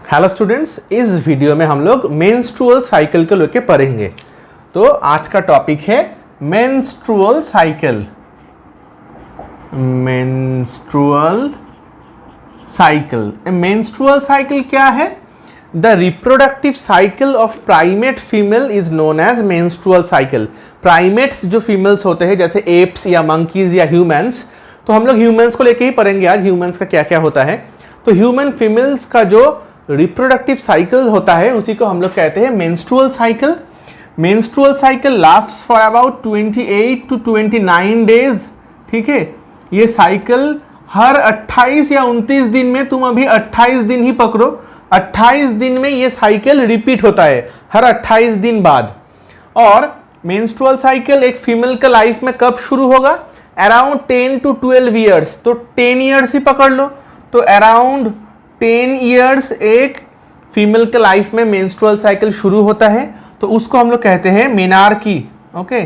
Hello students, इस video में हम लोग मेंस्ट्रुअल साइकिल को लेके पढ़ेंगे। तो आज का टॉपिक है menstrual cycle. Menstrual cycle, menstrual cycle क्या है? The reproductive cycle of primate female is known as menstrual cycle. Primates जो फीमेल्स होते हैं जैसे एप्स या मंकीज या ह्यूमंस, तो हम लोग ह्यूमंस को लेके ही पढ़ेंगे आज, ह्यूमंस का क्या क्या होता है। तो ह्यूमन फीमेल्स का जो रिप्रोडक्टिव साइकिल होता है उसी को हम लोग कहते हैं menstrual cycle. Menstrual cycle lasts for about 28 to 29 days. ठीक है, ये साइकिल हर 28 या 29 दिन में, तुम अभी 28 दिन ही पकड़ो, 28 दिन में ये साइकिल रिपीट होता है हर 28 दिन बाद। और मेंस्ट्रुअल साइकिल एक फीमेल का लाइफ में कब शुरू होगा? Around 10 to 12 years. तो 10 ईयर्स ही पकड़ लो, तो अराउंड 10 ईयर्स एक फीमेल के लाइफ में मेंस्ट्रुअल साइकिल शुरू होता है, तो उसको हम लोग कहते हैं मेनार्की। Okay,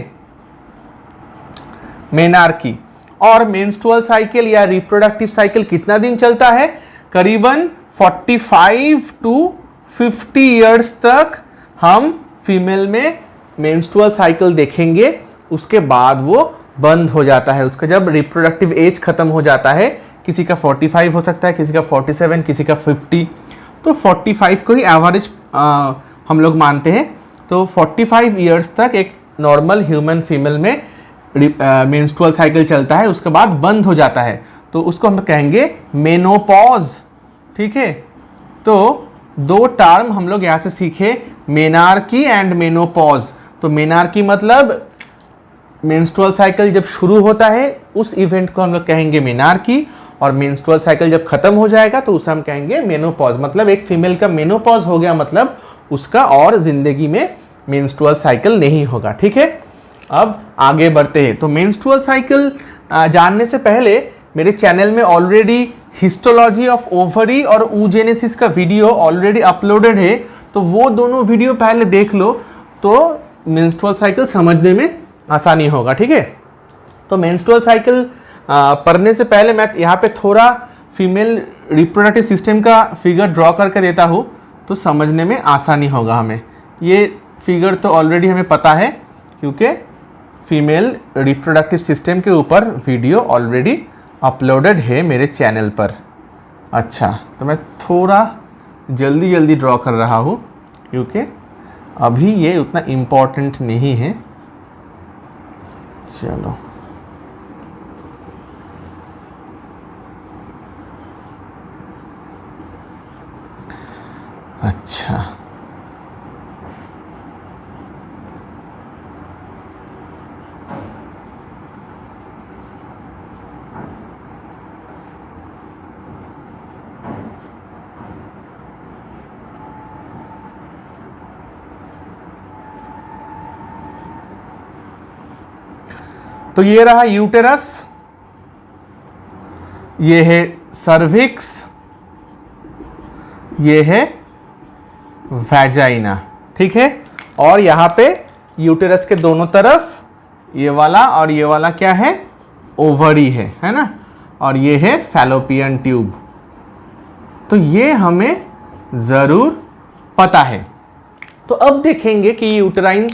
menarche. और मेंस्ट्रुअल साइकिल या रिप्रोडक्टिव साइकिल कितना दिन चलता है? करीबन 45 to 50 ईयर्स तक हम फीमेल में मेंस्ट्रुअल साइकिल देखेंगे, उसके बाद वो बंद हो जाता है। उसका जब रिप्रोडक्टिव एज खत्म हो जाता है, किसी का 45 हो सकता है, किसी का 47, किसी का 50, तो 45 को ही एवरेज हम लोग मानते हैं। तो 45 ईयर्स तक एक नॉर्मल ह्यूमन फीमेल में मेंस्ट्रुअल साइकिल चलता है, उसके बाद बंद हो जाता है, तो उसको हम कहेंगे मेनोपॉज। ठीक है, तो दो टर्म हम लोग यहाँ से सीखे, मेनार्की एंड मेनोपॉज। तो मेनार्की मतलब मेंस्ट्रुअल साइकिल जब शुरू होता है उस इवेंट को हम लोग कहेंगे मेनार्की, और मेंस्ट्रुअल साइकिल जब खत्म हो जाएगा तो उसे हम कहेंगे मेनोपॉज। मतलब एक फीमेल का मेनोपॉज हो गया, मतलब उसका और जिंदगी में मेंस्ट्रुअल साइकिल नहीं होगा। ठीक है, अब आगे बढ़ते हैं। तो मेंस्ट्रुअल साइकिल जानने से पहले मेरे चैनल में ऑलरेडी हिस्टोलॉजी ऑफ ओवरी और oogenesis का वीडियो ऑलरेडी अपलोडेड है, तो वो दोनों वीडियो पहले देख लो, तो मेंस्ट्रुअल साइकिल समझने में आसानी होगा। ठीक है, तो मेंस्ट्रुअल साइकिल पढ़ने से पहले मैं यहाँ पे थोड़ा फीमेल रिप्रोडक्टिव सिस्टम का फिगर ड्रॉ करके देता हूँ, तो समझने में आसानी होगा हमें। ये फिगर तो ऑलरेडी हमें पता है क्योंकि फीमेल रिप्रोडक्टिव सिस्टम के ऊपर वीडियो ऑलरेडी अपलोडेड है मेरे चैनल पर। अच्छा, तो मैं थोड़ा जल्दी ड्रॉ कर रहा हूँ क्योंकि अभी ये उतना इम्पोर्टेंट नहीं है। चलो, अच्छा, तो ये रहा यूटेरस, ये है सर्विक्स, ये है वैजाइना। ठीक है, और यहाँ पे यूटेरस के दोनों तरफ ये वाला और ये वाला क्या है? ओवरी है ना, और ये है फैलोपियन ट्यूब। तो ये हमें जरूर पता है। तो अब देखेंगे कि यूटेराइन,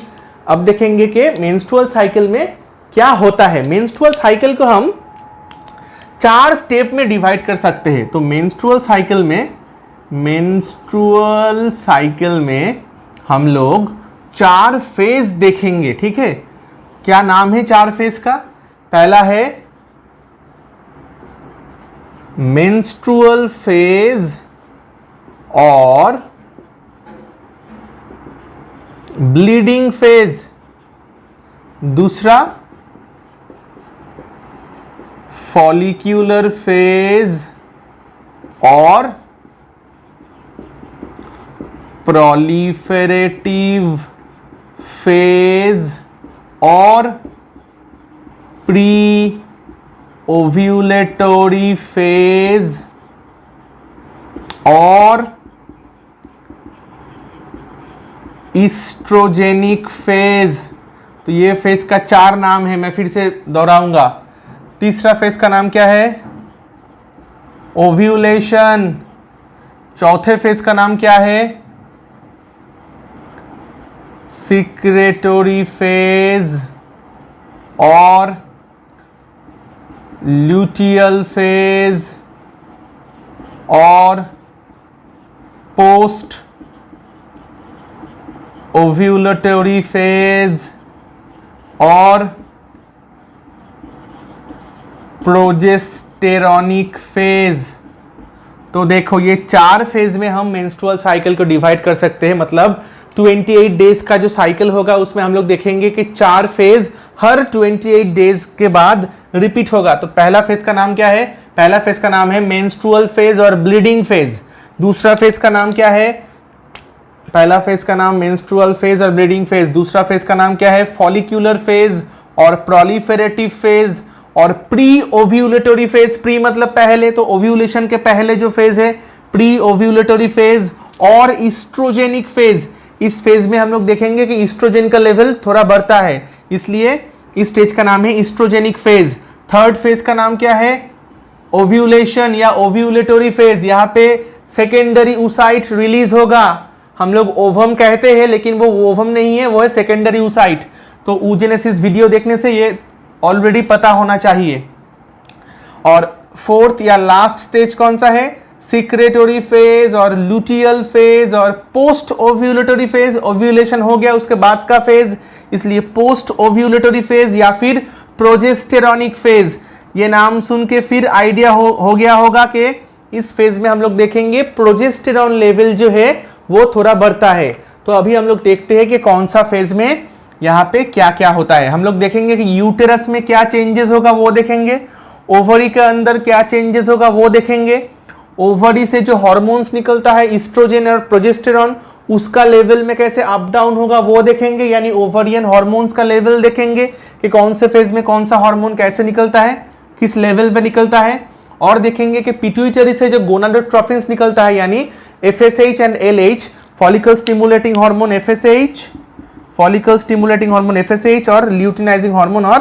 अब देखेंगे कि मेंस्ट्रुअल साइकिल में क्या होता है। मेंस्ट्रुअल साइकिल को हम 4 स्टेप में डिवाइड कर सकते हैं। तो मेंस्ट्रुअल साइकिल में हम लोग 4 फेज देखेंगे। ठीक है, क्या नाम है 4 फेज का? पहला है मेंस्ट्रुअल फेज और ब्लीडिंग फेज। दूसरा फॉलिक्यूलर फेज और प्रोलिफेरेटिव फेज और प्री ओव्यूलेटरी फेज और ईस्ट्रोजेनिक फेज। तो ये फेज का 4 नाम है, मैं फिर से दोहराऊंगा। तीसरा फेज का नाम क्या है? ओव्यूलेशन। चौथे फेज का नाम क्या है? सिक्रेटरी फेज और ल्यूटियल फेज और पोस्ट ओव्यूलेटरी फेज और प्रोजेस्टेरॉनिक फेज। तो देखो ये 4 फेज में हम मेंस्ट्रुअल साइकिल को डिवाइड कर सकते हैं। मतलब 28 डेज का जो साइकिल होगा उसमें हम लोग देखेंगे कि 4 फेज हर 28 डेज के बाद रिपीट होगा। तो पहला फेज का नाम क्या है? पहला फेज का नाम है मेंस्ट्रुअल फेज और ब्लीडिंग फेज। दूसरा फेज का नाम क्या है? पहला फेज का नाम मेंस्ट्रुअल फेज और ब्लीडिंग फेज। दूसरा फेज का नाम क्या है? फॉलिक्यूलर फेज और प्रोलिफेरेटिव फेज और प्री ओव्यूलेटरी फेज। प्री मतलब पहले, तो ओव्यूलेशन के पहले जो फेज है प्री ओव्यूलेटरी फेज और ईस्ट्रोजेनिक फेज। इस फेज में हम लोग देखेंगे कि ईस्ट्रोजन का लेवल थोड़ा बढ़ता है, इसलिए इस स्टेज का नाम है ईस्ट्रोजेनिक फेज। थर्ड फेज का नाम क्या है? ओव्यूलेशन या ओव्यूलेटरी फेज। यहाँ पे सेकेंडरी oocyte रिलीज होगा। हम लोग ओवम कहते हैं लेकिन वो ओवम नहीं है, वो है सेकेंडरी oocyte। तो oogenesis वीडियो देखने से ये ऑलरेडी पता होना चाहिए। और फोर्थ या लास्ट स्टेज कौन सा है? सिक्रेटरी फेज और लुटियल फेज और पोस्ट ओव्यूलेटरी फेज। ओव्यूलेशन हो गया उसके बाद का फेज, इसलिए पोस्ट ओव्यूलेटरी फेज या फिर प्रोजेस्टेरॉनिक फेज। ये नाम सुन के फिर आइडिया हो गया होगा कि इस फेज में हम लोग देखेंगे प्रोजेस्टेरॉन लेवल जो है वो थोड़ा बढ़ता है। तो अभी हम लोग देखते हैं कि कौन सा फेज में यहाँ पे क्या क्या होता है। हम लोग देखेंगे कि यूटेरस में क्या चेंजेस होगा वो देखेंगे, ओवरी के अंदर क्या चेंजेस होगा वो देखेंगे, ओवरी से जो हार्मोन्स निकलता है ईस्ट्रोजन और प्रोजेस्टेरॉन उसका लेवल में कैसे अप डाउन होगा वो देखेंगे, यानी ओवरियन हार्मोन्स का लेवल देखेंगे कि कौन से फेज में कौन सा हार्मोन कैसे निकलता है, किस लेवल पे निकलता है। और देखेंगे कि पिट्यूटरी से जो गोनाडोट्रोफिन्स निकलता है यानी FSH and LH, follicle stimulating hormone FSH, follicle stimulating hormone FSH और ल्यूटिनाइजिंग हार्मोन और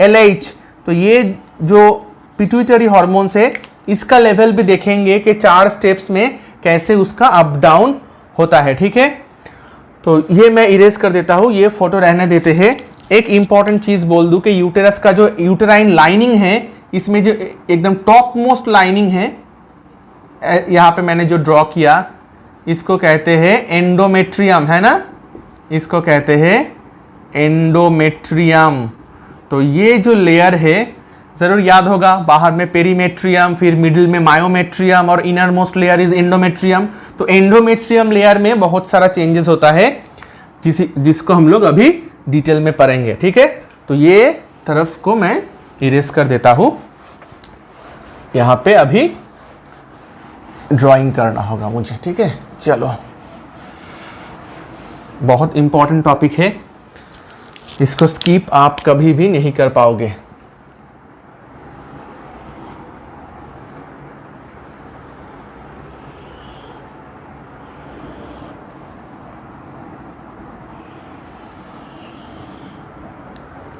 LH। तो ये जो पिट्यूटरी हार्मोन्स है इसका लेवल भी देखेंगे कि 4 स्टेप्स में कैसे उसका अप डाउन होता है। ठीक है, तो ये मैं इरेज कर देता हूं, ये फोटो रहने देते हैं। एक इंपॉर्टेंट चीज बोल दूं कि यूटेरस का जो यूटेराइन लाइनिंग है इसमें जो एकदम टॉप मोस्ट लाइनिंग है, यहाँ पे मैंने जो ड्रॉ किया इसको कहते हैं एंडोमेट्रियम, है ना, इसको कहते हैं एंडोमेट्रियम। तो ये जो लेयर है जरूर याद होगा, बाहर में पेरीमेट्रियम, फिर मिडिल में मायोमेट्रियम और inner most layer is endometrium. तो एंडोमेट्रियम लेयर में बहुत सारा चेंजेस होता है जिसको हम लोग अभी डिटेल में पढ़ेंगे। ठीक है, तो ये तरफ को मैं इरेज कर देता हूं, यहां पे अभी ड्राइंग करना होगा मुझे। ठीक है, चलो, बहुत इंपॉर्टेंट टॉपिक है, इसको स्किप आप कभी भी नहीं कर पाओगे।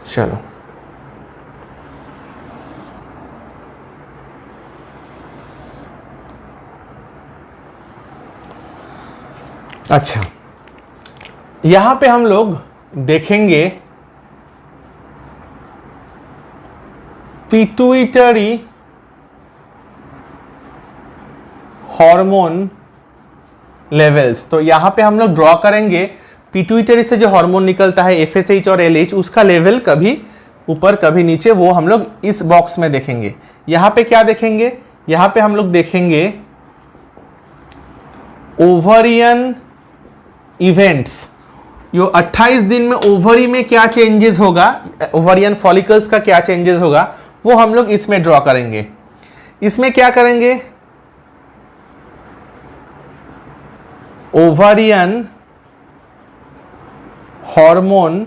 चलो, अच्छा, यहां पे हम लोग देखेंगे पिट्यूटरी हार्मोन लेवल्स। तो यहां पे हम लोग ड्रॉ करेंगे पिट्यूटरी से जो हार्मोन निकलता है FSH और LH, उसका लेवल कभी ऊपर कभी नीचे, वो हम लोग इस बॉक्स में देखेंगे। यहां पे क्या देखेंगे? यहां पे हम लोग देखेंगे ओवरियन इवेंट्स। यो 28 दिन में ओवरी में क्या चेंजेस होगा, ओवरियन फॉलिकल्स का क्या चेंजेस होगा, वो हम लोग इसमें ड्रॉ करेंगे। इसमें क्या करेंगे? Ovarian hormone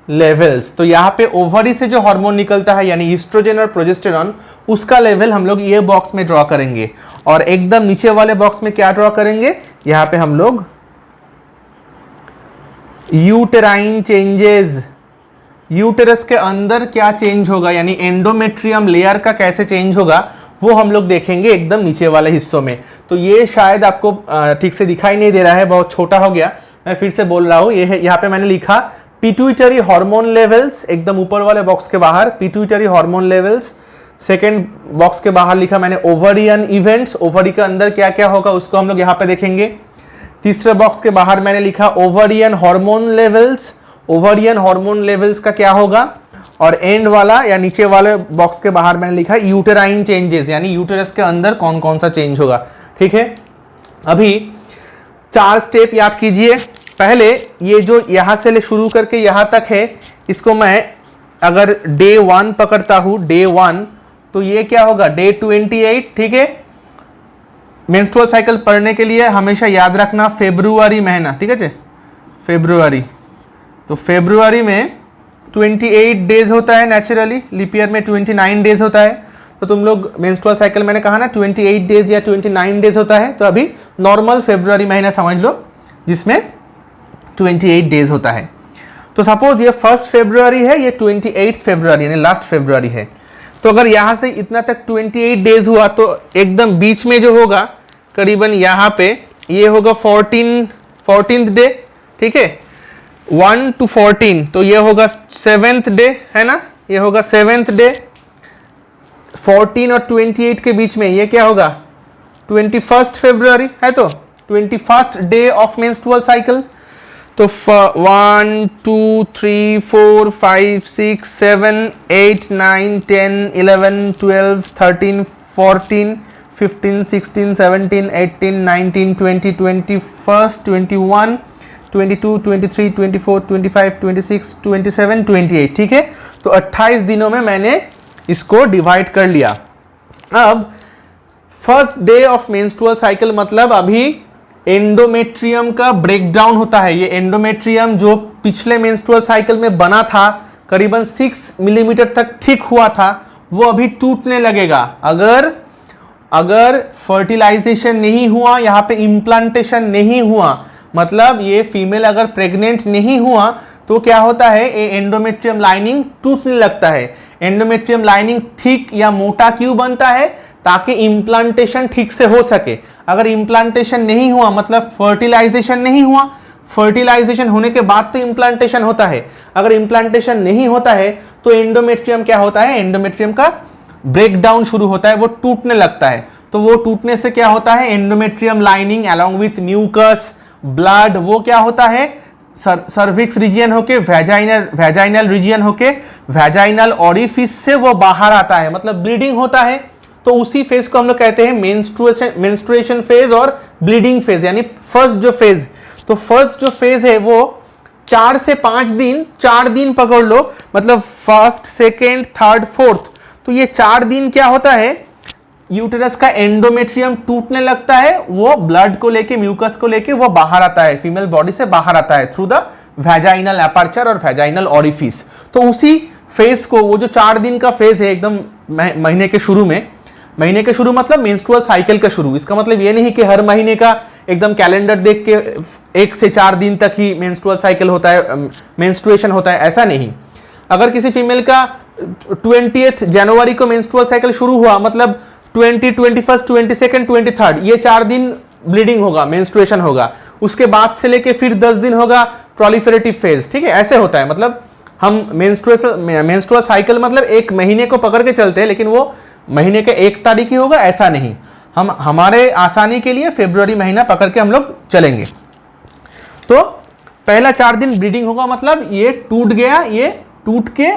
levels. तो यहां पे ओवरी से जो हार्मोन निकलता है यानी ईस्ट्रोजन और प्रोजेस्टेरॉन, उसका लेवल हम लोग ये बॉक्स में ड्रॉ करेंगे। और एकदम नीचे वाले बॉक्स में क्या ड्रॉ करेंगे? यहां पे हम लोग यूटेराइन चेंजेस, यूटेरस के अंदर क्या चेंज होगा यानी एंडोमेट्रियम लेयर का कैसे चेंज होगा वो हम लोग देखेंगे एकदम नीचे वाले हिस्सों में। तो ये शायद आपको ठीक से दिखाई नहीं दे रहा है, बहुत छोटा हो गया, मैं फिर से बोल रहा हूँ। ये है, यहाँ पे मैंने लिखा पिट्यूटरी हार्मोन लेवल्स, एकदम ऊपर वाले बॉक्स के बाहर pituitary hormone levels. Second box के बाहर लिखा मैंने ओवरियन इवेंट्स, ओवरी के अंदर क्या क्या होगा उसको हम लोग यहाँ पे देखेंगे। तीसरे बॉक्स के बाहर मैंने लिखा ovarian hormone levels, ovarian hormone levels का क्या होगा। और एंड वाला या नीचे वाले बॉक्स के बाहर मैंने लिखा यूटेराइन चेंजेस, यानी यूटेरस के अंदर कौन कौन सा चेंज होगा। ठीक है, अभी 4 स्टेप याद कीजिए। पहले ये जो यहां से शुरू करके यहां तक है, इसको मैं अगर डे 1 पकड़ता हूं, डे 1, तो ये क्या होगा डे 28। ठीक है, मेंस्ट्रुअल साइकिल पढ़ने के लिए हमेशा याद रखना फेब्रुआरी महीना, ठीक है जी, फेब्रुआरी। तो फेब्रुआरी में 28 डेज होता है नेचुरली, लीप ईयर में 29 डेज होता है। तो तुम लोग मेंस्ट्रुअल साइकिल मैंने कहा ना 28 डेज या 29 डेज होता है, तो अभी नॉर्मल फेब्रुआरी महीना समझ लो जिसमें 28 डेज होता है। तो सपोज ये 1 फरवरी है, ये 28 फरवरी यानी लास्ट फरवरी है। तो अगर यहां से इतना तक 28 डेज हुआ तो एकदम बीच में जो होगा करीबन यहाँ पे ये होगा 14th डे। ठीक है, 1 to 14, तो ये होगा 7th डे, है ना, ये होगा 7th डे। 14 और 28 के बीच में ये क्या होगा 21 फरवरी है, तो 21st day of menstrual cycle. तो 1 2 3 4 5 6 7 8 9 10 11 12 13 14 15 16 17 18 19 20 21 21 22 23 24 25 26 27 28। ठीक है, तो 28 दिनों में मैंने इसको डिवाइड कर लिया। अब first day of menstrual cycle मतलब अभी एंडोमेट्रियम का ब्रेकडाउन होता है। ये एंडोमेट्रियम जो पिछले मेंस्ट्रुअल साइकिल में बना था, करीबन 6 मिलीमीटर तक थिक हुआ था, वो अभी टूटने लगेगा। अगर फर्टिलाइजेशन नहीं हुआ, यहाँ पे इम्प्लांटेशन नहीं हुआ, मतलब ये फीमेल अगर प्रेग्नेंट नहीं हुआ तो क्या होता है, ये एंडोमेट्रियम लाइनिंग टूटने लगता है। एंडोमेट्रियम लाइनिंग थिक या मोटा क्यों बनता है, ताकि इम्प्लांटेशन ठीक से हो सके। अगर इम्प्लांटेशन नहीं हुआ मतलब फर्टिलाइजेशन नहीं हुआ, फर्टिलाइजेशन होने के बाद तो इम्प्लांटेशन होता है। अगर इम्प्लांटेशन नहीं होता है तो एंडोमेट्रियम क्या होता है, एंडोमेट्रियम का ब्रेकडाउन शुरू होता है, वो टूटने लगता है। तो वो टूटने से क्या होता है, endometrium lining along with mucus, blood, वो क्या होता है, सर्विक्स रीजियन होके वैजाइनल रीजियन होके वैजाइनल ऑरिफिस से वो बाहर आता है, मतलब ब्लीडिंग होता है। तो उसी फेज को हम लोग कहते हैं मेंस्ट्रुएशन फेज और ब्लीडिंग फेज, यानी फर्स्ट जो फेज। तो फर्स्ट जो फेज है वो 4 से 5 दिन, 4 दिन पकड़ लो, मतलब फर्स्ट, सेकेंड, थर्ड, फोर्थ। तो ये 4 दिन क्या होता है, यूटेरस का एंडोमेट्रियम टूटने लगता है, वो ब्लड को लेके, म्यूकस को लेके वो बाहर आता है, फीमेल बॉडी से बाहर आता है थ्रू द वैजाइनल एपर्चर और वैजाइनल ऑरिफिस। तो उसी फेज को, वो जो 4 दिन का फेज है एकदम महीने के शुरू में, महीने के शुरू मतलब मेंस्ट्रुअल साइकिल का शुरू। इसका मतलब ये नहीं कि हर महीने का एकदम कैलेंडर देख के 1 से 4 दिन तक ही मेंस्ट्रुअल साइकिल होता है, मेंस्ट्रुएशन होता है, ऐसा नहीं। अगर किसी फीमेल का 20 जनवरी को मेंस्ट्रुअल साइकिल शुरू हुआ, मतलब 20, 21, 22, 23 ये 4 दिन ब्लीडिंग होगा, मेंस्ट्रुएशन होगा। उसके बाद से लेके फिर 10 दिन होगा प्रोलिफेरेटिव फेज। ठीक है, ऐसे होता है। मतलब हम मेंस्ट्रुअल साइकिल मतलब एक महीने को पकड़ के चलते हैं, लेकिन वो महीने के 1 तारीख ही होगा ऐसा नहीं। हम हमारे आसानी के लिए फरवरी महीना पकड़ के हम लोग चलेंगे। तो पहला 4 दिन ब्लीडिंग होगा, मतलब ये टूट गया, ये टूट के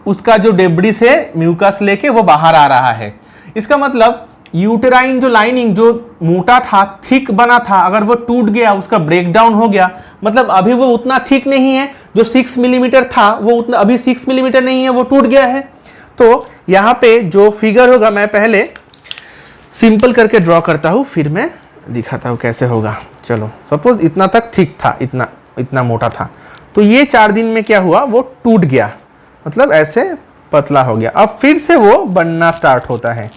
उसका जो डेब्रिस है म्यूकस लेके वो बाहर आ रहा है। इसका मतलब यूटेराइन जो लाइनिंग जो मोटा था, थिक बना था, अगर वो टूट गया, उसका ब्रेकडाउन हो गया, मतलब अभी वो उतना थिक नहीं है। जो 6 मिलीमीटर था वो उतना अभी 6 मिलीमीटर नहीं है, वो टूट गया है। तो यहाँ पे जो फिगर होगा, मैं पहले सिंपल करके ड्रॉ करता हूँ, फिर मैं दिखाता हूँ कैसे होगा। चलो, सपोज इतना तक थिक था, इतना मोटा था, तो ये 4 दिन में क्या हुआ, वो टूट गया, मतलब ऐसे पतला हो गया। अब फिर से वो बनना स्टार्ट होता है।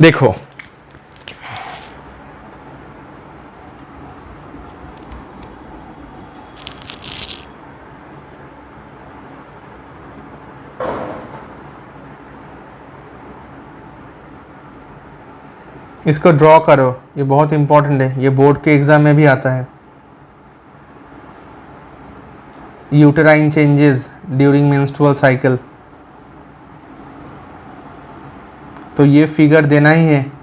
देखो, इसको ड्रॉ करो, ये बहुत इंपॉर्टेंट है, ये बोर्ड के एग्जाम में भी आता है। Uterine changes during menstrual cycle, तो ये फिगर देना ही है।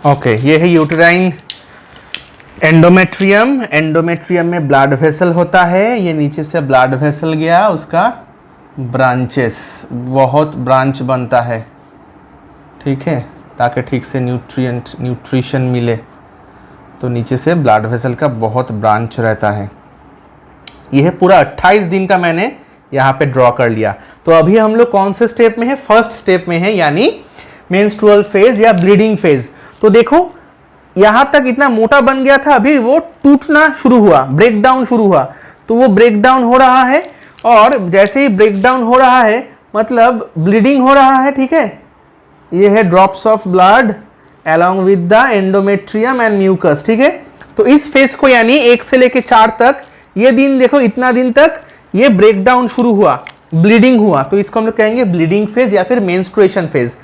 ओके, ये है यूटेराइन एंडोमेट्रियम। एंडोमेट्रियम में ब्लड वेसल होता है, ये नीचे से ब्लड वेसल गया, उसका ब्रांचेस, बहुत ब्रांच बनता है, ठीक है, ताकि ठीक से न्यूट्रिशन मिले। तो नीचे से ब्लड वेसल का बहुत ब्रांच रहता है। यह पूरा 28 दिन का मैंने यहाँ पे ड्रॉ कर लिया। तो अभी हम लोग कौन से स्टेप में है? फर्स्ट स्टेप में है, यानी मेंस्ट्रुअल फेज या ब्लीडिंग फेज। तो देखो यहां तक इतना मोटा बन गया था, अभी वो टूटना शुरू हुआ, ब्रेक डाउन शुरू हुआ। तो वो ब्रेक डाउन हो रहा है, और जैसे ही ब्रेक डाउन हो रहा है मतलब ब्लीडिंग हो रहा है, ठीक है। ये है drops of blood along with the endometrium and mucus, ठीक है। तो इस फेज को यानी 1 से लेके 4 तक, ये दिन देखो इतना दिन तक ये ब्रेक डाउन शुरू हुआ, ब्लीडिंग हुआ, तो इसको हम लोग कहेंगे ब्लीडिंग फेज या फिर मेंस्ट्रुएशन फेज।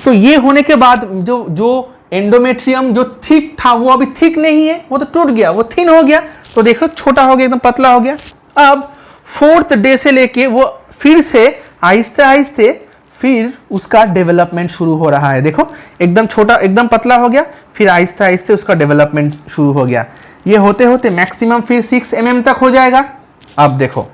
तो ये होने के बाद जो एंडोमेट्रियम जो थिक था वो अभी थिक नहीं है, वो तो टूट गया, वो थिन हो गया, तो देखो छोटा हो गया, एकदम पतला हो गया। अब 4th डे से लेके वो फिर से आहिस्ते आहिस्ते फिर उसका डेवलपमेंट शुरू हो रहा है। देखो एकदम छोटा, एकदम पतला हो गया, फिर आहिस्ते आहिस्ते उसका डेवलपमेंट शुरू हो गया। ये होते होते मैक्सिमम फिर 6 mm तक हो जाएगा। अब देखो,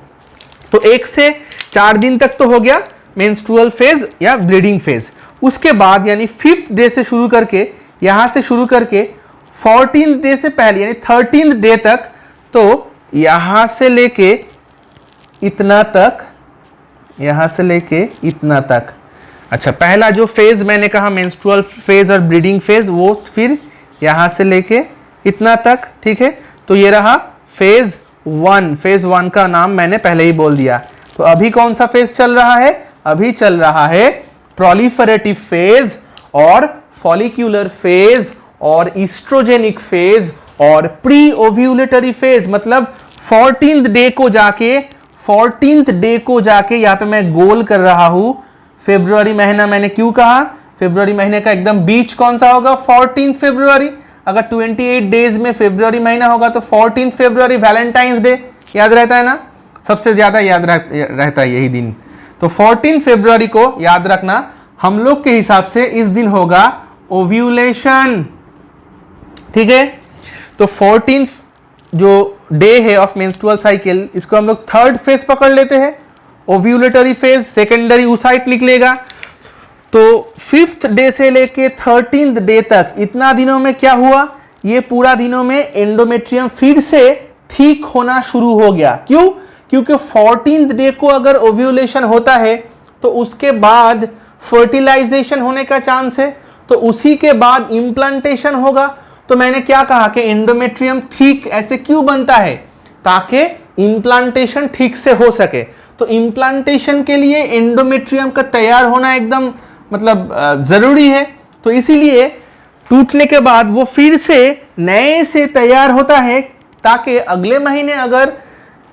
तो 1 से 4 दिन तक तो हो गया मेंस्ट्रुअल फेज या ब्लीडिंग फेज। उसके बाद यानी 5th डे से शुरू करके, यहां से शुरू करके 14th डे से पहले यानी 13th डे तक, तो यहां से लेके इतना तक, यहां से लेके इतना तक। अच्छा, पहला जो फेज मैंने कहा मेंस्ट्रुअल फेज और ब्लीडिंग फेज, वो फिर यहां से लेके इतना तक, ठीक है। तो ये रहा फेज 1। फेज 1 का नाम मैंने पहले ही बोल दिया। तो अभी कौन सा फेज चल रहा है? अभी चल रहा है प्रोलिफरेटिव फेज और फॉलिक्यूलर फेज और ईस्ट्रोजेनिक फेज और प्री ओव्यूलेटरी फेज। मतलब 14th डे को जाके, 14th डे को जाके, यहां पे मैं गोल कर रहा हूं। फरवरी महीना मैंने क्यों कहा? फरवरी महीने का एकदम बीच कौन सा होगा? 14th फरवरी। अगर 28 डेज में फरवरी महीना होगा तो 14th फरवरी वैलेंटाइंस डे याद रहता है ना, सबसे ज्यादा याद रहता है यही दिन। तो 14 फरवरी को याद रखना, हम लोग के हिसाब से इस दिन होगा ओव्यूलेशन, ठीक है। तो 14th जो डे है ऑफ मेंस्ट्रुअल साइकिल, इसको हम लोग 3rd फेज पकड़ लेते हैं, ओव्यूलेटरी फेज, सेकेंडरी ऊसाइट निकलेगा। तो 5th डे से लेके 13th डे तक, इतना दिनों में क्या हुआ? ये पूरा दिनों में एंडोमेट्रियम फिर से ठीक होना शुरू हो गया। क्यों? क्योंकि 14th डे को अगर ओव्यूलेशन होता है तो उसके बाद फर्टिलाइजेशन होने का चांस है, तो उसी के बाद इम्प्लांटेशन होगा। तो मैंने क्या कहा कि एंडोमेट्रियम ठीक ऐसे क्यों बनता है? ताकि इम्प्लांटेशन ठीक से हो सके। तो इम्प्लांटेशन के लिए एंडोमेट्रियम का तैयार होना एकदम मतलब जरूरी है। तो इसीलिए टूटने के बाद वो फिर से नए से तैयार होता है, ताकि अगले महीने अगर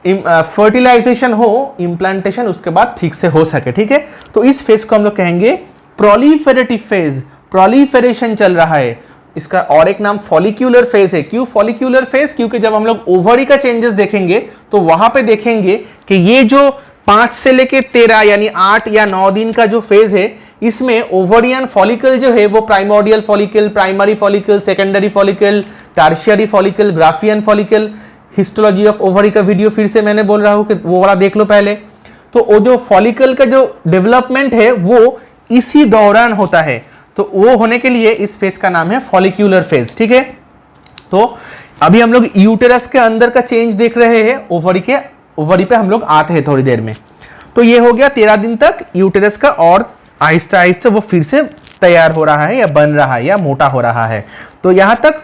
फर्टिलाइजेशन हो, इम्प्लांटेशन उसके बाद ठीक से हो सके, ठीक है। तो इस फेज को हम लोग कहेंगे प्रोलिफरेटिव फेज, प्रोलिफरेशन चल रहा है। इसका और एक नाम फॉलिक्यूलर फेज है। क्यों फॉलिक्यूलर फेज? क्योंकि जब हम लोग ओवरी का चेंजेस देखेंगे तो वहां पे देखेंगे कि ये जो 5 से लेके 13 यानी 8 या 9 दिन का जो फेज है, इसमें ओवरियन फॉलिकल जो है वो primordial follicle, primary follicle, secondary follicle, tertiary follicle, Graafian follicle. Histology of ovary का वीडियो फिर से मैंने बोल रहा हूं कि वो वाला देख लो पहले। तो वो जो फॉलिकल का जो डेवलपमेंट है वो इसी दौरान होता है। तो वो होने के लिए इस फेज का नाम है फॉलिक्यूलर फेज, ठीक है। तो अभी हम लोग यूटेरस के अंदर का चेंज देख रहे हैं, ओवरी पे हम लोग आते हैं थोड़ी देर में। तो ये हो गया 13 दिन तक यूटेरस का, और आहिस्ते आहिस्ते वो फिर से तैयार हो रहा है या बन रहा है या मोटा हो रहा है। तो यहां तक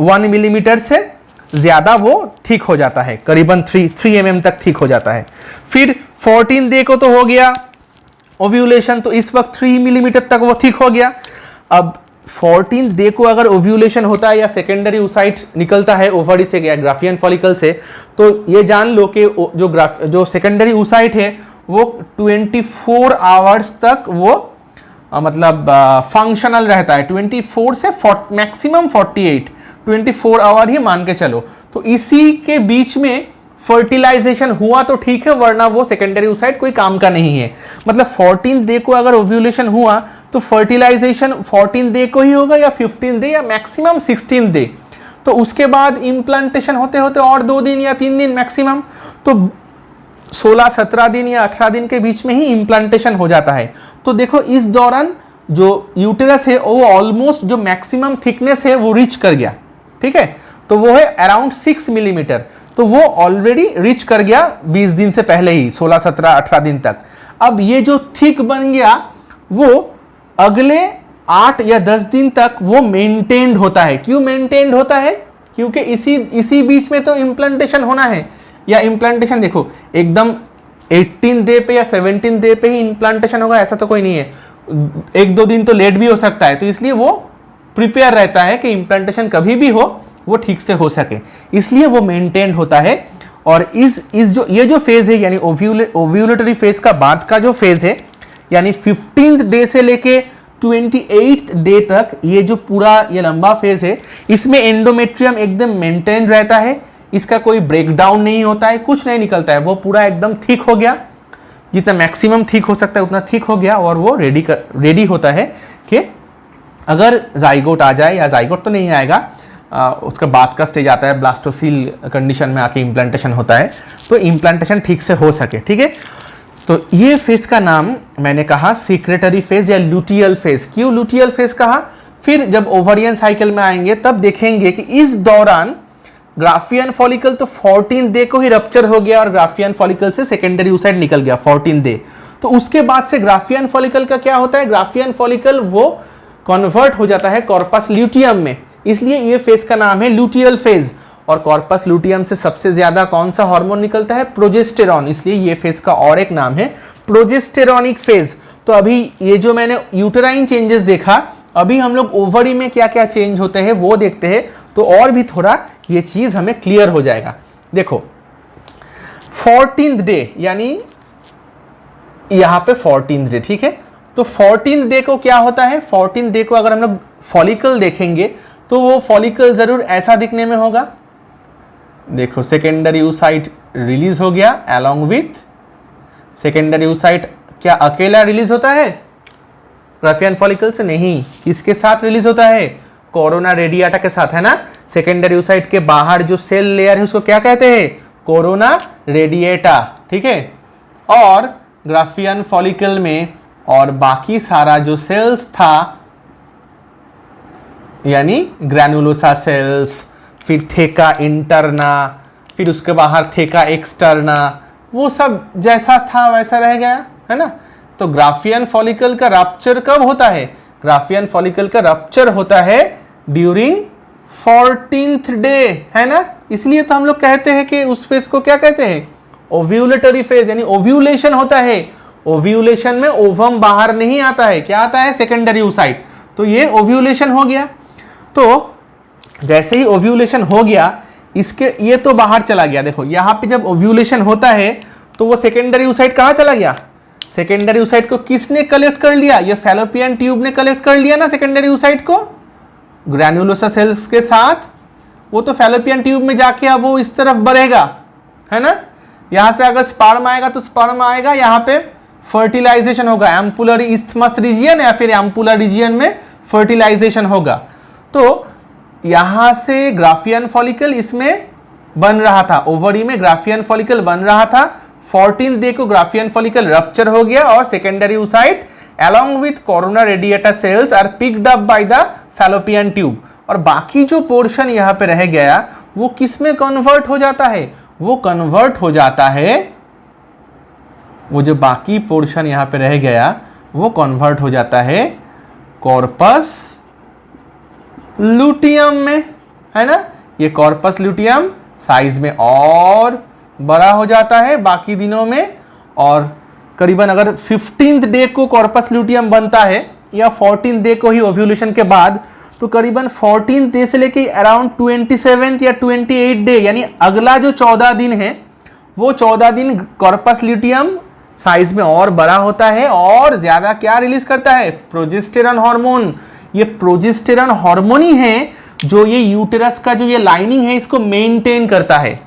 1 मिलीमीटर से ज्यादा वो ठीक हो जाता है, करीबन 3 mm तक ठीक हो जाता है। फिर 14 डे को तो हो गया ओव्यूलेशन, तो इस वक्त 3 मिलीमीटर तक वो थिक हो गया। अब 14th डे को अगर ओव्यूलेशन होता है या सेकेंडरी oocyte निकलता है ओवरी से या ग्राफियन फॉलिकल से, तो ये जान लो कि जो सेकेंडरी oocyte है वो 24 आवर्स तक वो मतलब फंक्शनल रहता है। 24 से मैक्सिमम 48, 24 आवर ही मान के चलो। तो इसी के बीच में फर्टिलाइजेशन हुआ तो ठीक है, वरना वो सेकेंडरी oocyte कोई काम का नहीं है। मतलब 14th डे को अगर ओव्यूलेशन हुआ तो फर्टिलाइजेशन 14th डे को ही होगा या 15th डे या मैक्सिमम 16th डे। तो उसके बाद इम्प्लांटेशन होते होते और 2 दिन या 3 दिन मैक्सिमम, तो 16-17 दिन या 18 दिन के बीच में ही इम्प्लांटेशन हो जाता है। तो देखो इस दौरान जो यूटेरस है वो ऑलमोस्ट जो मैक्सिमम थिकनेस है वो रीच कर गया, ठीक है। तो वो है अराउंड 6 मिलीमीटर, तो वो ऑलरेडी रीच कर गया 20 दिन से पहले ही, 16, 17, 18 दिन तक। अब ये जो थिक बन गया वो अगले 8 या 10 दिन तक वो मेंटेन्ड होता है। क्यों मेंटेन्ड होता है? क्योंकि इसी बीच में तो इम्प्लांटेशन होना है। या इम्प्लांटेशन देखो एकदम 18 डे पे या 17 डे पे ही इम्प्लांटेशन होगा ऐसा तो कोई नहीं है, 1-2 दिन तो लेट भी हो सकता है। तो इसलिए वो प्रिपेयर रहता है कि इम्प्लांटेशन कभी भी हो वो ठीक से हो सके, इसलिए वो मेंटेन्ड होता है। और ये जो फेज है यानी ओव्यूलेटरी फेज का बाद का जो फेज है यानी 15th डे से लेके 28th डे तक, ये जो पूरा ये लंबा फेज है इसमें एंडोमेट्रियम एकदम मेंटेन रहता है, इसका कोई ब्रेकडाउन नहीं होता है, कुछ नहीं निकलता है, वो पूरा एकदम थिक हो गया, जितना मैक्सिमम थिक हो सकता है उतना थिक हो गया। और वो रेडी होता है कि अगर जाइगोट आ जाए, या जाइगोट तो नहीं आएगा, उसका बाद का स्टेज आता है ब्लास्टोसील कंडीशन में आके इम्प्लांटेशन होता है, तो इम्प्लांटेशन ठीक से हो सके, ठीक है। तो ये फेज का नाम मैंने कहा सीक्रेटरी फेज या लुटियल फेज। क्यों लुटियल फेज कहा? फिर जब ओवरियन साइकिल में आएंगे तब देखेंगे कि इस दौरान ग्राफियन फॉलिकल तो 14th डे को ही रप्चर हो गया और ग्राफियन फॉलिकल से सेकेंडरी oocyte निकल गया 14th डे। तो उसके बाद से ग्राफियन फॉलिकल का क्या होता है? ग्राफियन फॉलिकल वो कन्वर्ट हो जाता है कॉर्पस ल्यूटियम में, इसलिए ये फेज का नाम है लुटियल फेज। और कॉर्पस लुटियम से सबसे ज्यादा कौन सा हार्मोन निकलता है? प्रोजेस्टेरॉन, इसलिए ये फेज का और एक नाम है प्रोजेस्टेरॉनिक फेज। तो अभी ये जो मैंने यूटेराइन चेंजेस देखा, अभी हम लोग ओवरी में क्या क्या चेंज होते हैं वो देखते हैं, तो और भी थोड़ा ये चीज हमें क्लियर हो जाएगा। देखो 14th डे यानी यहां पे 14th डे, ठीक है। तो 14th डे को क्या होता है? 14th डे को अगर हम लोग फॉलिकल देखेंगे तो वो फॉलिकल जरूर ऐसा दिखने में होगा। देखो सेकेंडरी oocyte रिलीज हो गया अलोंग विथ सेकेंडरी oocyte। क्या अकेला रिलीज होता है ग्राफियन फॉलिकल से? नहीं, किसके साथ रिलीज होता है? कोरोना रेडिएटा के साथ, है ना। सेकेंडरी oocyte के बाहर जो सेल लेयर है उसको क्या कहते हैं? कोरोना रेडिएटा, ठीक है। और ग्राफियन फॉलिकल में और बाकी सारा जो सेल्स था यानी ग्रैनुलोसा सेल्स, फिर थेका इंटरना, फिर उसके बाहर थेका एक्सटर्ना, वो सब जैसा था वैसा रह गया, है ना। तो ग्राफियन फॉलिकल का रप्चर कब होता है? ग्राफियन फॉलिकल का रप्चर होता है ड्यूरिंग 14th डे, है ना। इसलिए तो हम लोग कहते हैं कि उस फेज को क्या कहते हैं? ओव्यूलेटरी फेज, यानी ओव्यूलेशन होता है। ओव्यूलेशन में ओवम बाहर नहीं आता है, क्या आता है? Secondary oocyte। तो ये ओव्यूलेशन हो गया। तो जैसे ही ओव्यूलेशन हो गया, इसके ये तो बाहर चला गया। देखो यहां पे जब ओव्यूलेशन होता है तो वो सेकेंडरी oocyte कहां चला गया? सेकेंडरी oocyte को किसने कलेक्ट कर लिया? ये फैलोपियन ट्यूब ने कलेक्ट कर लिया ना सेकेंडरी oocyte को ग्रैनुलोसा सेल्स के साथ। वो तो फैलोपियन ट्यूब में जाके अब वो इस तरफ बढ़ेगा, है ना। यहां से अगर स्पर्म आएगा तो स्पर्म आएगा, यहां पे फर्टिलाइजेशन होगा एम्पुलर इस्थमस रीजियन या फिर एम्पुलर रीजियन में फर्टिलाइजेशन होगा। तो यहां से ग्राफियन फॉलिकल इसमें बन रहा था, ओवरी में ग्राफियन फॉलिकल बन रहा था। 14th डे को ग्राफियन फॉलिकल रप्चर हो गया और secondary oocyte along with corona radiata cells are picked up by the fallopian tube। और बाकी जो पोर्शन यहां पे रह गया वो किस में कन्वर्ट हो जाता है? वो कन्वर्ट हो जाता है, वो जो बाकी पोर्शन यहां पे रह गया वो कन्वर्ट हो जाता है कॉर्पस लुटियम में, है ना। ये कॉर्पस लुटियम साइज में और बड़ा हो जाता है बाकी दिनों में, और करीबन अगर 15th डे को कॉर्पस ल्यूटियम बनता है या 14th डे को ही ओव्यूलेशन के बाद, तो करीबन 14th डे से लेके अराउंड 27th या 28th डे यानी अगला जो 14 दिन है वो 14 दिन कॉर्पस ल्यूटियम साइज में और बड़ा होता है और ज्यादा क्या रिलीज करता है, प्रोजेस्टेरॉन हार्मोन। ये प्रोजेस्टेरॉन हार्मोन ही है जो ये यूटेरस का जो ये लाइनिंग है इसको मेंटेन करता है।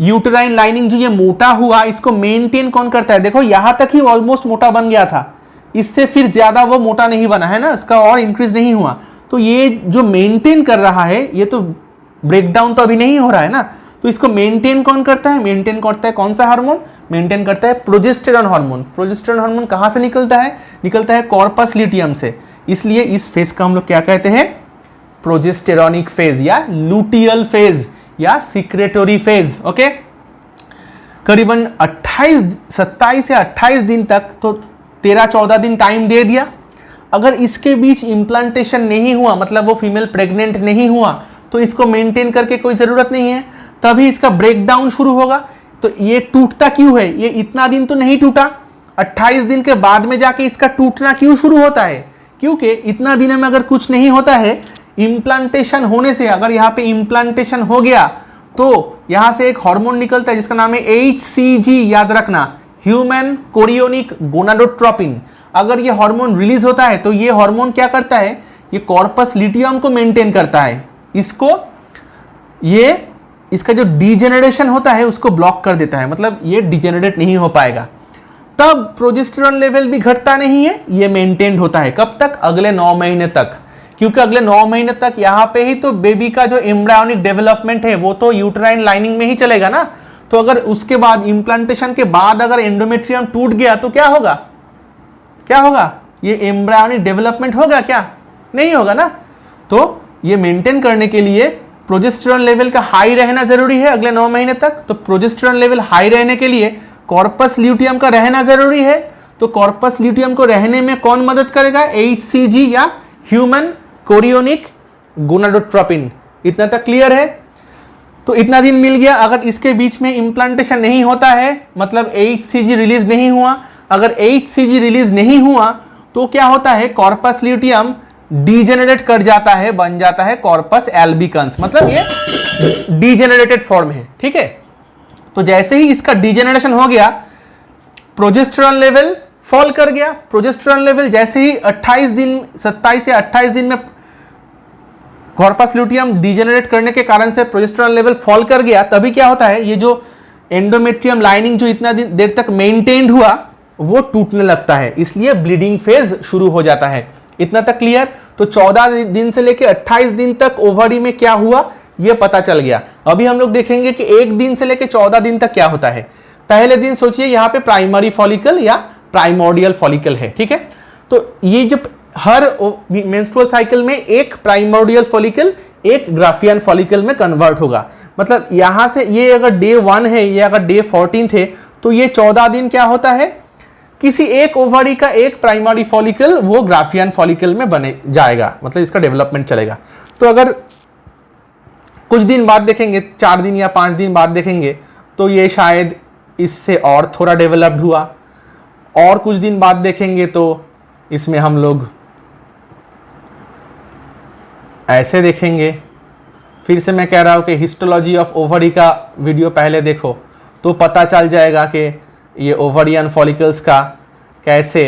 यूटेराइन लाइनिंग जो ये मोटा हुआ इसको मेंटेन कौन करता है, देखो यहां तक ही ऑलमोस्ट मोटा बन गया था, इससे फिर ज्यादा वो मोटा नहीं बना है ना, इसका और इंक्रीज नहीं हुआ। तो ये जो मेंटेन कर रहा है ये तो ब्रेकडाउन तो अभी नहीं हो रहा है ना, तो इसको मेंटेन कौन करता है, मेंटेन करता है कौन सा हार्मोन, मेंटेन करता है प्रोजेस्टेरॉन हार्मोन। प्रोजेस्टेरॉन हार्मोन कहां से निकलता है, निकलता है कॉर्पस ल्यूटियम से। इसलिए इस फेज का हम लोग क्या कहते हैं, प्रोजेस्टेरॉनिक फेज या लूटियल फेज या सिक्रेटरी फेज। ओके, करीबन 27 या 28 दिन तक, तो 13-14 दिन टाइम दे दिया। अगर इसके बीच इम्प्लांटेशन नहीं हुआ, मतलब वो फीमेल प्रेग्नेंट नहीं हुआ, तो इसको मेंटेन करके कोई जरूरत नहीं है, तभी इसका ब्रेकडाउन शुरू होगा। तो ये टूटता क्यों है, ये इतना दिन तो नहीं टूटा, 28 दिन के बाद में जाके इसका टूटना क्यों शुरू होता है, क्योंकि इतना दिन में अगर कुछ नहीं होता है, इम्प्लांटेशन होने से, अगर यहाँ पे इम्प्लांटेशन हो गया तो यहां से एक हार्मोन निकलता है जिसका नाम है HCG, याद रखना, ह्यूमन कोरियोनिक गोनाडोट्रोपिन। अगर ये हार्मोन रिलीज होता है तो ये हार्मोन क्या करता है, ये कॉर्पस ल्यूटियम को मेंटेन करता है, इसको ये इसका जो डीजेनरेशन होता है उसको ब्लॉक कर देता है, मतलब ये डिजेनरेट नहीं हो पाएगा। तब प्रोजेस्टेरॉन लेवल भी घटता नहीं है, ये मेंटेन्ड होता है। कब तक, अगले 9 महीने तक, क्योंकि अगले 9 महीने तक यहाँ पे ही तो बेबी का जो एम्ब्रायोनिक डेवलपमेंट है वो तो यूटेराइन लाइनिंग में ही चलेगा ना। तो अगर उसके बाद इम्प्लांटेशन के बाद अगर एंडोमेट्रियम टूट गया तो क्या होगा, क्या होगा, ये एम्ब्रायोनिक डेवलपमेंट होगा क्या, नहीं होगा ना। तो ये मेंटेन करने के लिए प्रोजेस्टेरॉन लेवल का हाई रहना जरूरी है अगले 9 महीने तक। तो प्रोजेस्टेरॉन लेवल हाई रहने के लिए कॉर्पस ल्यूटियम का रहना जरूरी है। तो कॉर्पस ल्यूटियम को रहने में कौन मदद करेगा, HCG या ह्यूमन कोरियोनिक गोनाडोट्रोपिन। इतना तक क्लियर है। तो इतना दिन मिल गया। अगर इसके बीच में इम्प्लांटेशन नहीं होता है, मतलब HCG रिलीज नहीं हुआ, अगर HCG रिलीज नहीं हुआ तो क्या होता है, कॉर्पस ल्यूटियम डीजेनरेट कर जाता है, बन जाता है कॉर्पस एल्बिकन्स, मतलब ये डीजेनरेटेड फॉर्म है। ठीक है, तो जैसे ही इसका डीजेनरेशन हो गया, प्रोजेस्टेरॉन लेवल फॉल कर गया। प्रोजेस्टेरॉन लेवल जैसे ही 28 दिन, 27 या 28 दिन में कॉर्पस ल्यूटियम डीजेनरेट करने के कारण से प्रोजेस्टेरॉन लेवल फॉल कर गया, तभी क्या होता है, ये जो एंडोमेट्रियम लाइनिंग जो इतना देर तक मेंटेन्ड हुआ वो टूटने लगता है, इसलिए ब्लीडिंग फेज शुरू हो जाता है। इतना तक क्लियर। तो 14 दिन से लेकर 28 दिन तक ओवरी में क्या हुआ ये पता चल गया। अभी हम लोग देखेंगे कि 1 दिन से लेकर 14 दिन तक क्या होता है। पहले दिन सोचिए यहाँ पे प्राइमरी फॉलिकल या प्राइमोर्डियल फॉलिकल है। ठीक है, तो ये जब हर मेंस्ट्रुअल साइकिल में एक प्राइमोर्डियल फॉलिकल एक ग्राफियन फॉलिकल में कन्वर्ट होगा। मतलब यहां से ये अगर डे 1 है, ये अगर डे 14 है, तो ये 14 दिन क्या होता है, किसी एक ओवरी का एक प्राइमरी फॉलिकल वो ग्राफियन फॉलिकल में बने जाएगा, मतलब इसका डेवलपमेंट चलेगा। तो अगर कुछ दिन बाद देखेंगे, 4 दिन या 5 दिन बाद देखेंगे, तो ये शायद इससे और थोड़ा डेवलप्ड हुआ। और कुछ दिन बाद देखेंगे तो इसमें हम लोग ऐसे देखेंगे। फिर से मैं कह रहा हूं कि हिस्टोलॉजी ऑफ ओवरी का वीडियो पहले देखो तो पता चल जाएगा कि ये ओवरियन फॉलिकल्स का कैसे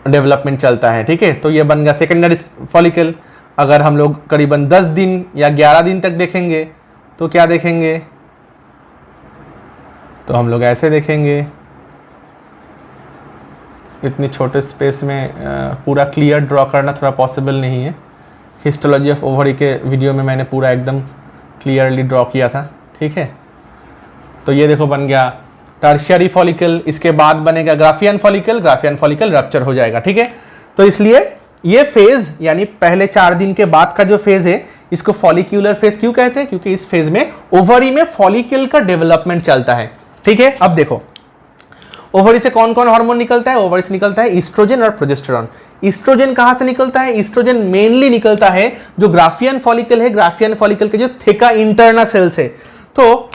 डेवलपमेंट चलता है। ठीक है, तो ये बन गया सेकेंडरी फॉलिकल। अगर हम लोग करीबन 10 दिन या 11 दिन तक देखेंगे तो क्या देखेंगे, तो हम लोग ऐसे देखेंगे। इतनी छोटे स्पेस में पूरा क्लियर ड्रॉ करना थोड़ा पॉसिबल नहीं है। हिस्टोलॉजी ऑफ ओवरी के वीडियो में मैंने पूरा एकदम क्लियरली ड्रॉ किया था। ठीक है, तो ये देखो बन गया टर्शियरी फॉलिकल। इसके बाद बनेगा Graafian follicle, Graafian follicle rupture हो जाएगा। ठीक है, तो इसलिए ये फेज यानी पहले 4 दिन के बाद का जो फेज है इसको फॉलिक्यूलर फेज क्यों कहते हैं, क्योंकि इस फेज में ओवरी में फॉलिकल का डेवलपमेंट चलता है। ठीक है, अब देखो ओवरी से कौन कौन हार्मोन निकलता है। ओवरी से निकलता है ईस्ट्रोजन और प्रोजेस्टेरॉन। ईस्ट्रोजन कहां से निकलता है, ईस्ट्रोजन मेनली निकलता है जो ग्राफियन फॉलिकल है, ग्राफियन फॉलिकल के जो थेका इंटरना सेल्स है। तो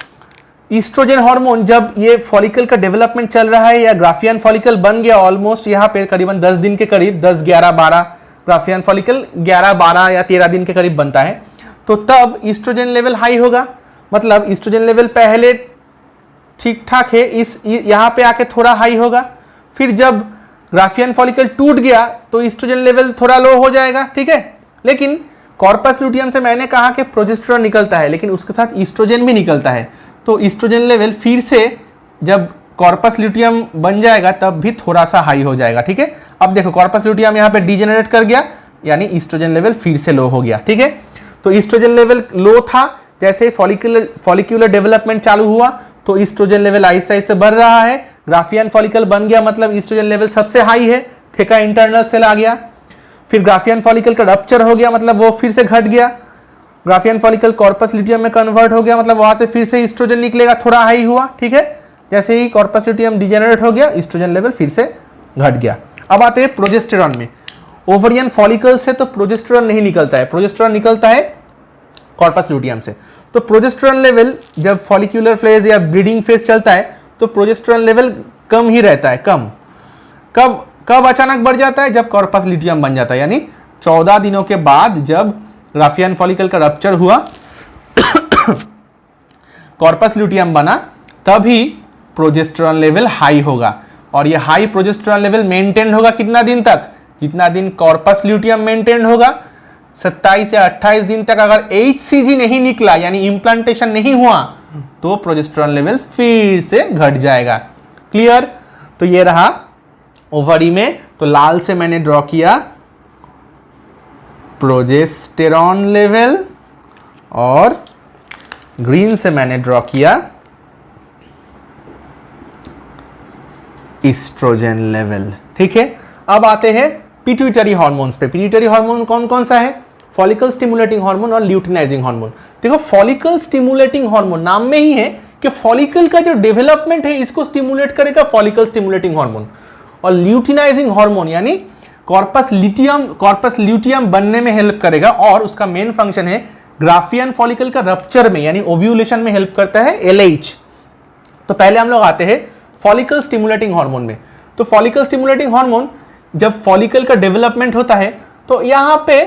ईस्ट्रोजन हार्मोन जब ये फॉलिकल का डेवलपमेंट चल रहा है या ग्राफियन फॉलिकल बन गया ऑलमोस्ट यहाँ पे करीबन 10 दिन के करीब, 10, 11, 12 ग्राफियन फॉलिकल 11, 12 या 13 दिन के करीब बनता है, तो तब ईस्ट्रोजन लेवल हाई होगा। मतलब ईस्ट्रोजन लेवल पहले ठीक ठाक है, इस यहाँ पे आके थोड़ा हाई होगा, फिर जब ग्राफियन फॉलिकल टूट गया तो ईस्ट्रोजन लेवल थोड़ा लो हो जाएगा, ठीक है। लेकिन कॉर्पस ल्यूटियम से मैंने कहा कि प्रोजेस्टेरॉन निकलता है, लेकिन उसके साथ ईस्ट्रोजन भी निकलता है, तो ईस्ट्रोजन लेवल फिर से जब कॉर्पस ल्यूटियम बन जाएगा तब भी थोड़ा सा हाई हो जाएगा, ठीक है। अब देखो कॉर्पस ल्यूटियम यहाँ पे डीजेनरेट कर गया, यानी ईस्ट्रोजन लेवल फिर से लो हो गया, ठीक है। तो ईस्ट्रोजन लेवल लो था, जैसे फॉलिक्यूलर डेवलपमेंट चालू हुआ तो ईस्ट्रोजन लेवल आहिस्ते आहिस्ते बढ़ रहा है, ग्राफियन फॉलिकल बन गया मतलब ईस्ट्रोजन लेवल सबसे हाई है, थेका इंटरनल सेल आ गया, फिर ग्राफियन फॉलिकल का रप्चर हो गया मतलब वो फिर से घट गया, ग्राफियन फॉलिकल कॉर्पस ल्यूटियम में कन्वर्ट हो गया मतलब वहां से फिर से ईस्ट्रोजन निकलेगा, थोड़ा हाई हुआ, ठीक है। जैसे ही कॉर्पस ल्यूटियम डिजेनरेट हो गया ईस्ट्रोजन लेवल फिर से घट गया। अब आते हैं प्रोजेस्टेरॉन में। ओवरियन फॉलिकल से तो प्रोजेस्टेरॉन नहीं निकलता है, प्रोजेस्टेरॉन निकलता है कॉर्पस ल्यूटियम से। तो प्रोजेस्टेरॉन लेवल जब फॉलिक्यूलर फेज या ब्रीडिंग फेज चलता है तो प्रोजेस्टेरॉन लेवल कम ही रहता है, कम। कब अचानक बढ़ जाता है? जब कॉर्पस ल्यूटियम बन जाता है, यानी 14 दिनों के बाद जब ग्राफियन फॉलिकल का रप्चर हुआ कॉर्पस ल्यूटियम बना, तभी प्रोजेस्टेरॉन लेवल हाई होगा। और ये हाई प्रोजेस्टेरॉन लेवल मेंटेन होगा कितना दिन तक? जितना दिन कॉर्पस ल्यूटियम मेंटेन होगा, 27 या 28 दिन तक। अगर HCG नहीं निकला यानी इंप्लांटेशन नहीं हुआ तो प्रोजेस्टेरॉन लेवल फिर से घट जाएगा। क्लियर? तो ये रहा ओवरी में, तो लाल से मैंने ड्रॉ किया प्रोजेस्टेरॉन लेवल और ग्रीन से मैंने ड्रॉ किया ईस्ट्रोजन लेवल, ठीक है। अब आते हैं पिट्यूटरी हार्मोन्स पे। पिट्यूटरी हार्मोन कौन कौन सा है? फॉलिकल स्टिमुलेटिंग हार्मोन और ल्यूटिनाइजिंग हार्मोन। देखो फॉलिकल स्टिमुलेटिंग हार्मोन नाम में ही है कि फॉलिकल का जो डेवलपमेंट है इसको स्टिमुलेट करेगा फॉलिकल स्टिमुलेटिंग हार्मोन। और ल्यूटिनाइजिंग हार्मोन यानी कॉर्पस ल्यूटियम बनने में हेल्प करेगा, और उसका मेन फंक्शन है ग्राफियन फॉलिकल का रप्चर में यानी ओव्यूलेशन में हेल्प करता है, LH। तो पहले हम लोग आते हैं फॉलिकल स्टिमुलेटिंग हार्मोन में। तो फॉलिकल स्टिमुलेटिंग हार्मोन जब फॉलिकल का डेवलपमेंट होता है तो यहाँ पे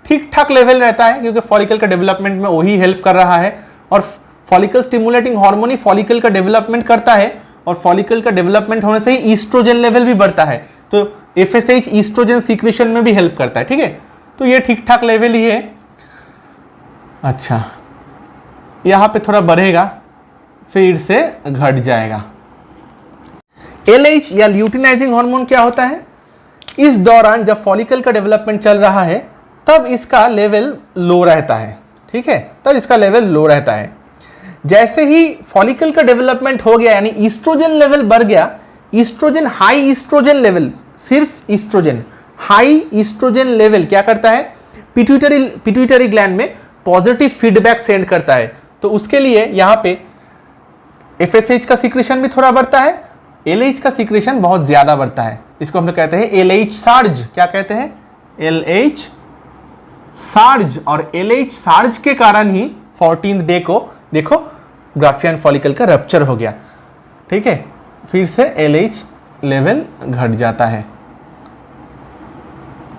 ठीक ठाक लेवल रहता है, क्योंकि फॉलिकल का डेवलपमेंट में वही हेल्प कर रहा है। और फॉलिकल स्टिमुलेटिंग हार्मोन ही फॉलिकल का डेवलपमेंट करता है, और फॉलिकल का डेवलपमेंट होने से ही ईस्ट्रोजन लेवल भी बढ़ता है। तो FSH ईस्ट्रोजन सीक्रेशन में भी हेल्प करता है, ठीक है। तो ये ठीक ठाक लेवल ही है। अच्छा, यहाँ पे थोड़ा बढ़ेगा फिर से घट जाएगा। LH या ल्यूटिनाइजिंग हार्मोन क्या होता है? इस दौरान जब फॉलिकल का डेवलपमेंट चल रहा है तब इसका लेवल लो रहता है, ठीक है, तब इसका लेवल लो रहता है। जैसे ही फॉलिकल का डेवलपमेंट हो गया यानी ईस्ट्रोजन लेवल बढ़ गया, ईस्ट्रोजन हाई ईस्ट्रोजन लेवल, सिर्फ ईस्ट्रोजन हाई ईस्ट्रोजन लेवल क्या करता है? पिट्यूटरी ग्लैंड में पॉजिटिव फीडबैक सेंड करता है। तो उसके लिए यहाँ पे FSH का सीक्रेशन भी थोड़ा बढ़ता है, LH का सीक्रेशन बहुत ज्यादा बढ़ता है। इसको हम लोग कहते हैं LH सार्ज। क्या कहते हैं? LH sarge. और LH सार्ज के कारण ही 14th डे को देखो ग्राफियन फॉलिकल का रप्चर हो गया, ठीक है, फिर से LH लेवल घट जाता है।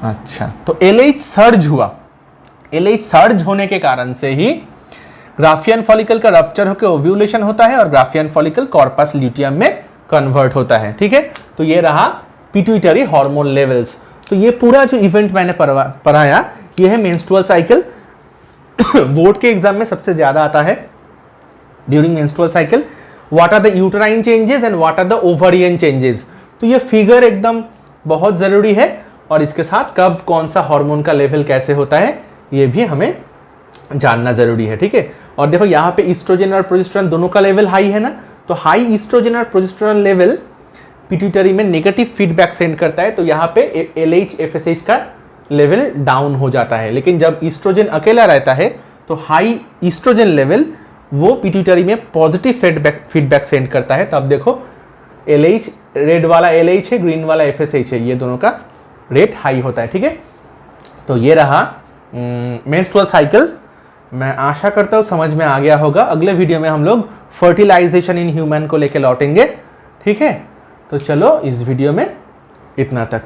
अच्छा, तो LH सर्ज हुआ। LH सर्ज होने के कारण से ही ग्राफियन फॉलिकल का रप्चर होकर ओव्यूलेशन होता है और ग्राफियन फॉलिकल कॉर्पस ल्यूटियम में कन्वर्ट होता है, ठीक है। तो ये रहा पिट्यूटरी हार्मोन लेवल्स। तो ये पूरा जो इवेंट मैंने पढ़ाया ये है मेंस्ट्रुअल साइकिल। बोर्ड के एग्जाम में सबसे ज्यादा आता है during menstrual cycle, what are the uterine changes and what are the ovarian changes. तो ये फिगर एकदम बहुत जरूरी है, और इसके साथ कब कौन सा हार्मोन का लेवल कैसे होता है ये भी हमें जानना जरूरी है, ठीक है। और देखो यहाँ पे ईस्ट्रोजन और प्रोजेस्टेरॉन दोनों का लेवल हाई है ना, तो हाई ईस्ट्रोजन और प्रोजेस्टेरॉन लेवल पिट्यूटरी में नेगेटिव फीडबैक सेंड करता है, तो यहाँ पे LH FSH का लेवल डाउन हो जाता है। लेकिन जब ईस्ट्रोजन अकेला रहता है तो हाई ईस्ट्रोजन लेवल वो पिट्यूटरी में पॉजिटिव फीडबैक सेंड करता है। तब देखो LH, रेड वाला LH है, ग्रीन वाला FSH है, ये दोनों का रेट हाई होता है, ठीक है। तो ये रहा मेंस्ट्रुअल साइकिल। मैं आशा करता हूँ समझ में आ गया होगा। अगले वीडियो में हम लोग फर्टिलाइजेशन इन ह्यूमन को लेके लौटेंगे। ठीक है, तो चलो इस वीडियो में इतना तक।